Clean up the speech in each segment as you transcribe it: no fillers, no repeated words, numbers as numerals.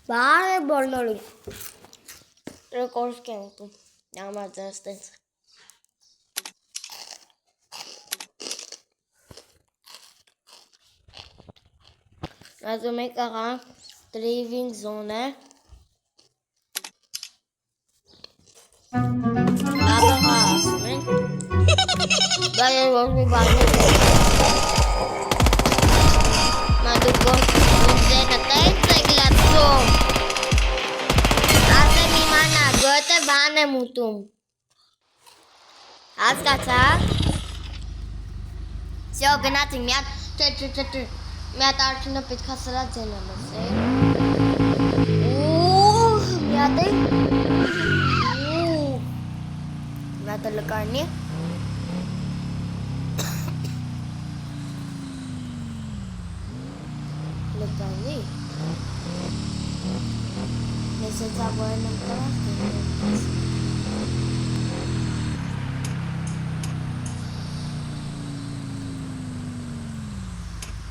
Բարը բոլորին։ Ռեկորդ եմ ուտում։ Նամաձանց տենց։ Ասում եք աղա driving zone է։ Լավը ասում ենք։ Բայց ոչ մի բան է։ Մադուկոս ինձենը տենց եք լացում։ Ասեմ իմանա, գոտը բան եմ ուտում։ Հասկացաք։ Всё, գնացինք, մի հատ արդյունը պետք է սրած են ամսել։ Մի հատ է։ Մի հատ լկարնի։ Լկարնի։ Ես էցա բոյն եմ տրախ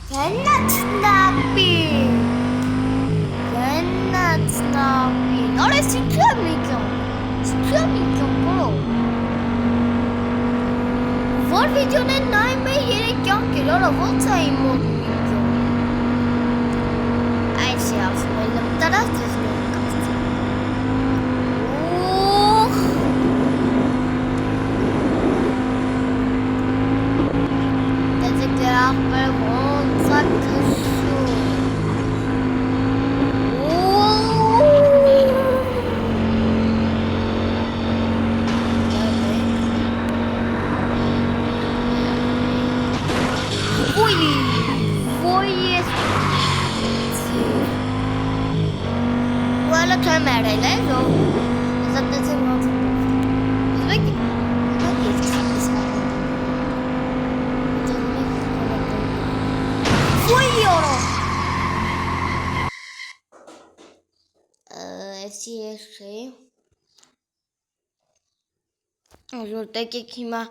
Գնացնապի Նորը սիքրեմ իքյոն բրո Որ վիդյոն են նայում է երեկ կյանքեր Արա ոնց է իմ մոտ իքյոն Այս է ասում է լմտարած ես նոր կաստ Դեզի գրախ բեր ոնց է կշում Մերել է, զատեցին ոնց Զվեք Ոյ յորո Էսի էսի Ժորտ եկեք հիմա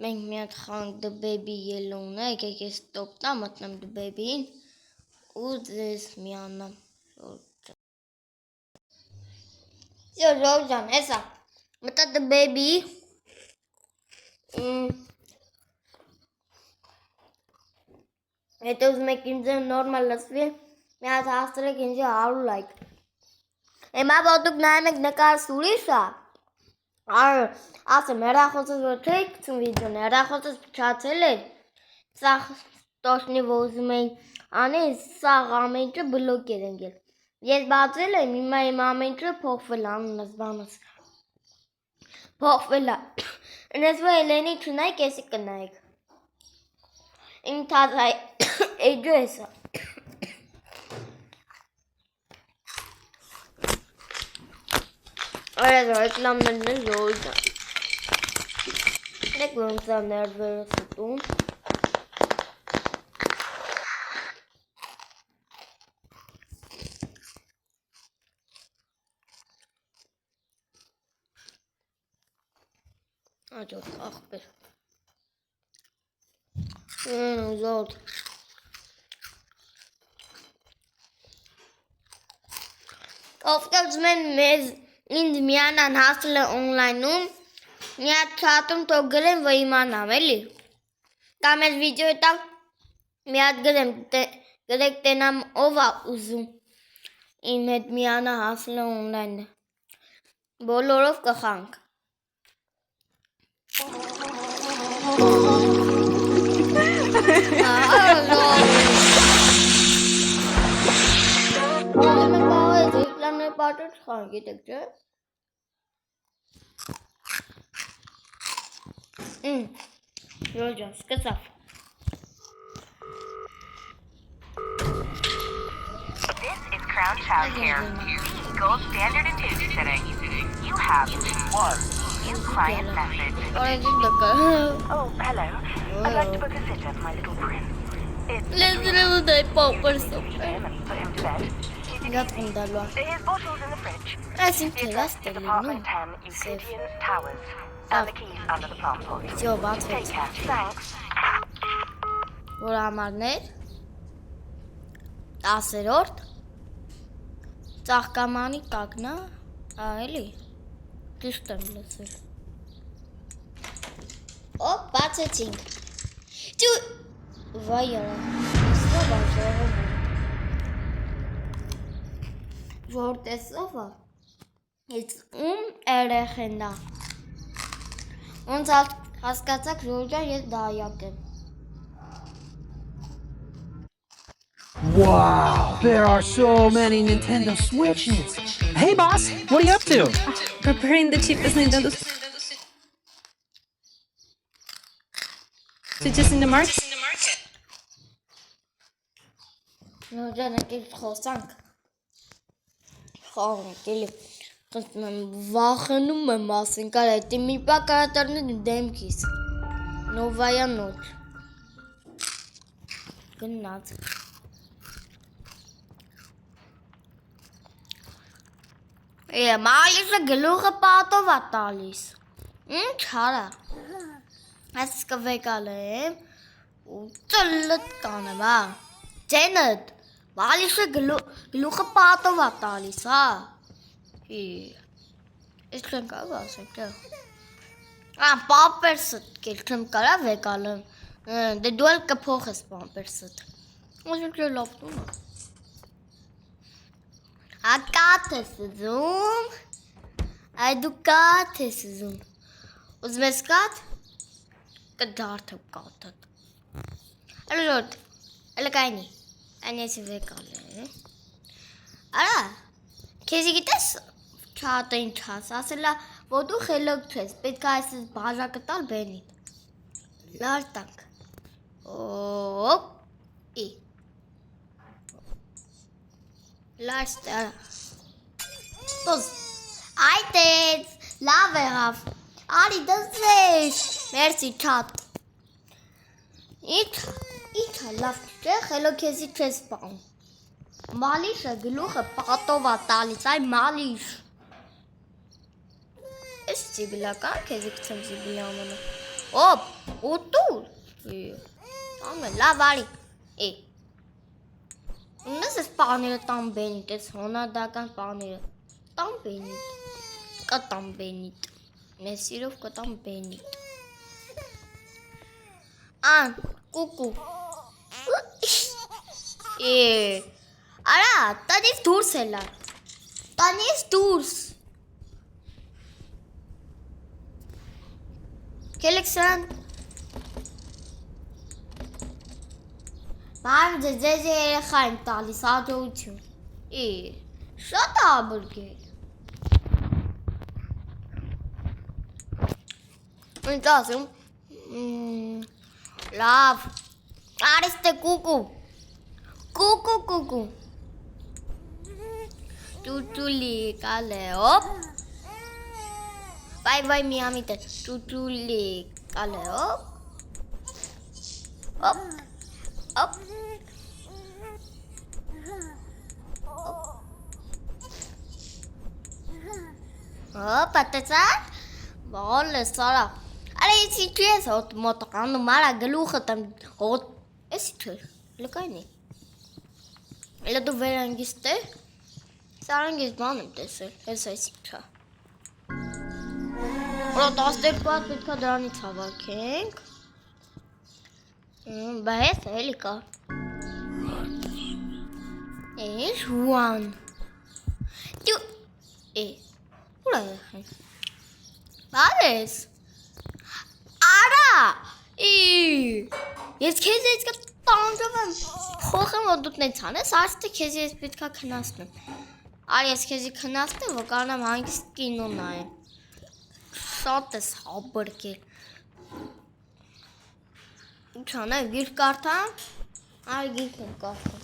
մենք մի հատ խանք The Baby Yellow-ն է, եկեք ես տոպտա մտնեմ The Baby-ին ու ձեզ միանամ Ժորժ ջան, հեսա, մտա The Baby Հետո ուզում եք ինձ նորմալ լսվի, մի հատ հաստրեք ինձի 100 լայք Հիմա որ դուք նայում եք նկարս ուրիշ է Ասեմ, հեռախոսս որ չէի գցում վիդյոն, հեռախոսս փչացել էր Սաղ տոշնի որ ուզում էի անի, սաղ ամենջը բլոկ էր ընկել Ես բացել եմ, հիմա իմ ամենջը փոխվել անունս բանս Փոխվել է Ինես որ Էլենի չնայք, եսի կնայք Իմ թազայ էջը եսա Արեզ ռեկլամներն են զորիջան Դեք ոնց է ներվերը սուտում Աջոտ աղբեր Զորդ Ովքեր ուզում են մեզ ինձ միանան հասել է օնլայնում մի հատ չաթում թող գրեմ որ իմանամ էլի Կամ ես վիդեոյի տակ մի հատ գրեմ գրեք տենամ ով է ուզում իմ հետ միանա հասել է օնլայն Բոլորով կխանք Ռեկլամներ պատը չխան, գիտեք չէ Ժորջան, սկսավ This is Crown Child Care, gold standard and babysitting. You have one new client message. Oh, hello. I'd like to book a sitter for my little prince. It's him and put him to bed. His bottle's in the fridge. It's in apartment 10, Euclidean Towers. And the keys under the plant pot. Take care. Thanks. Որ համարներ 10-րդ ծաղկամանի տակնա, էլի, ճիշտ եմ լսել։ Օպ, բացեցինք։ Վայ արա, իսվա բազողով։ Որ տեսով է, ես ում երեխեն դա։ Ոնց հասկացաք, ժողջան ես դայակ եմ։ Wow, there are so many Nintendo Switches. Hey, boss, what are you up to? Preparing the cheapest Nintendo Switches in the market. Ժողջան եկել խոսանք։ Խաղանք էլի։ Խոսում եմ, վախենում եմ ասին, կարա էտի մի պա կարատարներ դեմքիս։ Նովայա նոչ։ Գնաց։ Մալիսը գլուխը պատով է տալիս։ Ինչ հարա։ Այս կվեկալ եմ ու ծլլտ կանեմ, հա։ Ձենըտ, մալիսը գլուխը պատով է տալիս, հա։ Ես չեմ կարող ասեք, պամպերսըտ կել չեմ կարա վեկալ եմ, դե դու էլ կփոխես պամպերսըտ։ Ոսում չէ լապտում է։ Կաթ ես ուզում, այ դու կաթ ես ուզում, ուզում ես կաթ, կդարդեմ կաթըտ, էլի ժորդ, էլի կայնի, այն ես վեկալ է, արա, քեզի գիտես չատը ինչ հաս, ասելա, որ դու խելոք չես, պետք է այսպես բաժակը տալ բենիտ, լար տանք, օպ, լար ստարա, տոզ, այտեց, լավ եղավ, արի դզվես, մերսի չատ, իթա լավ չէ, խելոք քեզի չես պաղում, մալիշը գլուխը պատով է տալիս, այ մալիշ, ես զիբիլական, քեզի կցեմ զիբիլի ամանը, օպ, ուտուր, լավ արի, Ունես ես պաները տան բենիտ, ես հոնադական պաները, տան բենիտ, կտան բենիտ, մեզ սիրով կտան բենիտ, ան, կուկու, արա, տնից դուրս էլա, տնից դուրս, կելեք սրան, Բարմ ձեզ երեխա եմ տալիս, հաջողություն, շատ աբրգել, ինչ ասում, լավ, արիստե կուկու, կուկու, ճուճուլի կալե, օպ, վայ միամիտ է, ճուճուլի կալե, օպ, Op. Պատեցան, բόλը սարա, արա եսի չես հոտ մոտականում, արա գլուխը տեմ հոտ, եսի չեր, լկայնի, էլը դու վերանգիստ է, սարանգիս բան եմ տեսել, ես եսի չա, որա 12 հատ պետքա դրանից հավաքենք, Բա ես էլի կա Էշ վան Դու Ուրա եղեն Բարես Արա Ես քեզ ես կա տանջով եմ Խոխեմ որ դուտ նենց անես Արստը քեզ ես պետքա քնասնեմ Արի ես քեզի քնասնեմ որ կարնամ հանգիստ կինո նայեմ Շատ ես հաբրկել Ինչ անեմ, գիրք կարդամ, արի գիրք եմ կարդամ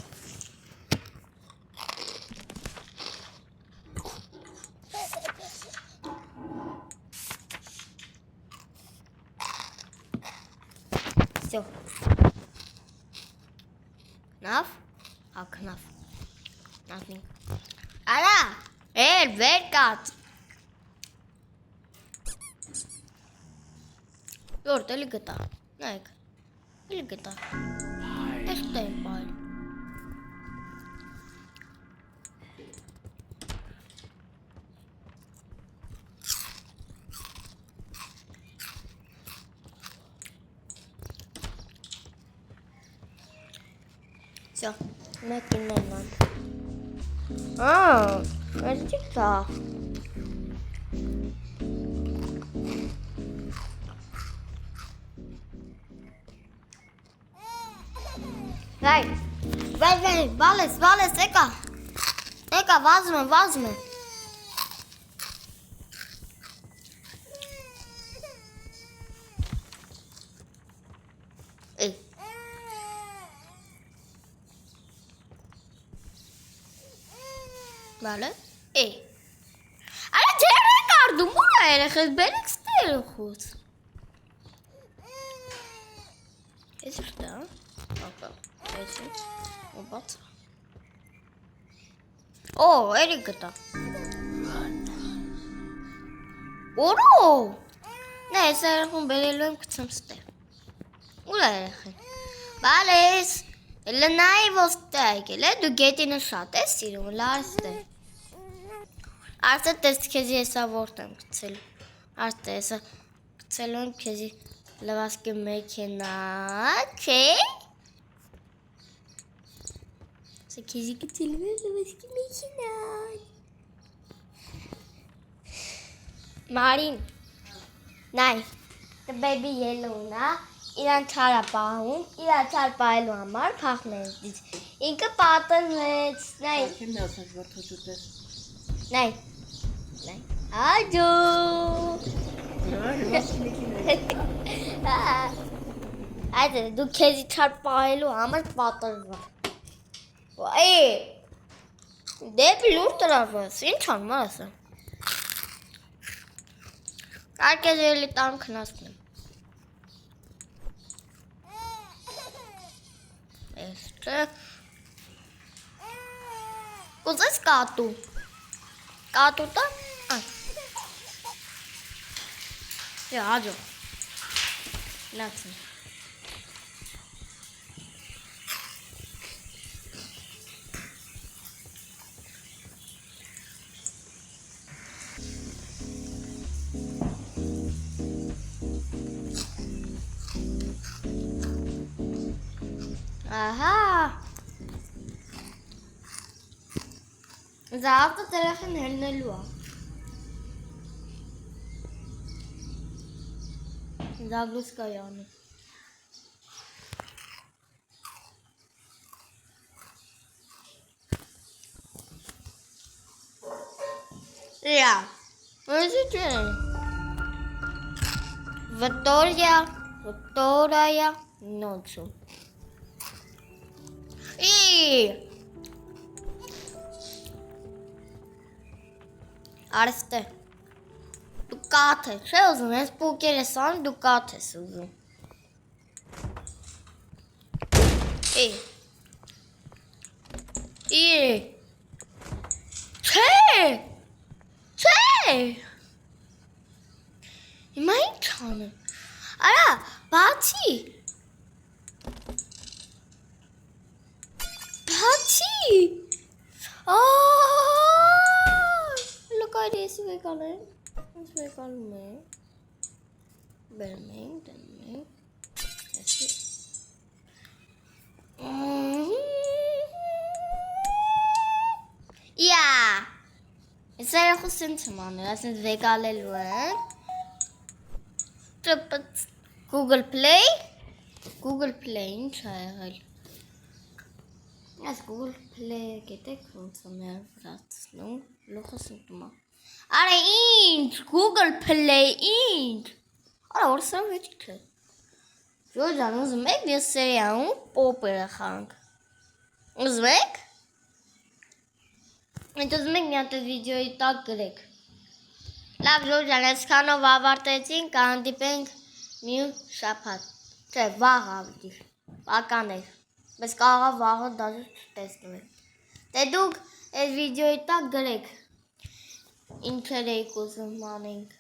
Всё Նավ, հակնավ Նավին Արա, վեր կաց Յորդ, էլի գտա, նայք Ele gıda. Este bal. Всё, մեկին նման։ Վերջի կա։ Վայ, վալես, եկա, վազում եմ։ Էй։ Բալը, էй։ Արա ջեր է կարդում, ուր է երեխես, բերեք ստել խուց։ Ես ուշտա, ակա, էսի, բաց։ Օ, էրի գտա։ Օրո։ Նե, ես երեխուն բերելու եմ գցեմ ստել։ Ուր է երեխեն։ Բալես, էլը նայի ոստե եկել է, դու գետինը շատ ես սիրում, լարստե։ Արստե տես քեզի հեսա որտ եմ գցելու։ Արստե հեսա գցելու եմ քեզի լվասկի մեքենա, չէ։ Սա քեզի գցելու եմ լվասկի մեքենա։ Մարին, նայ, the baby yellow-ն է, իրան չարա պահում, իրան չար պահելու համար փախնեց դից, ինքը պատնվեց, նայ, աջո, այդ է, դու քեզի չար պահելու համար պատրվա, դեպի լուր տրավաս, ինչ անում ասա, Արկեզ էլի տան քնասնեմ, Este. Կուզես կատու։ Կատու տա։ Աջո։ Լացին։ Ահա։ Զավակը երեխան հելնելու է։ Զագլուսկայանը։ Իա, ոսի չեն։ Վտորայա նոչու։ Արստե, դու կաթ ես, չէ ուզում, ես պոկեր ես անում, դու կաթ ես ուզում։ Չէ, հիմա ինչ անեմ, արա, բացի, Լոկայր ես վեկալ եմ, ես վեկալում եմ, բերմ ենք, դնում ենք, եսի, ես երախու սենց եմ անել, ասենց վեկալելու ենք, Google Play, ինչ է եղել, Ես Google Play գետեք ոնց եմ վրացնում, լոխս ուտում է։ Արա ինչ, Google Play, ինչ։ Արա որսան վեճիք է։ Ժորջան, ուզում եք ես սերիանում պոպերը խանք։ Ուզում եք։ Ինձ ուզում եք մի հատ վիդեոյի տակ գրեք։ Լավ Ժորջան, այսքանով ավարտեցինք, կհանդիպենք մի շաբաթ։ Չէ, վաղ ավտիր, պականեր։ Բայց կարող վաղը դաժը չտեսնում եք։ Դե դուք այս վիդեոյի տակ գրեք, ինչեր եք ուզում անենք։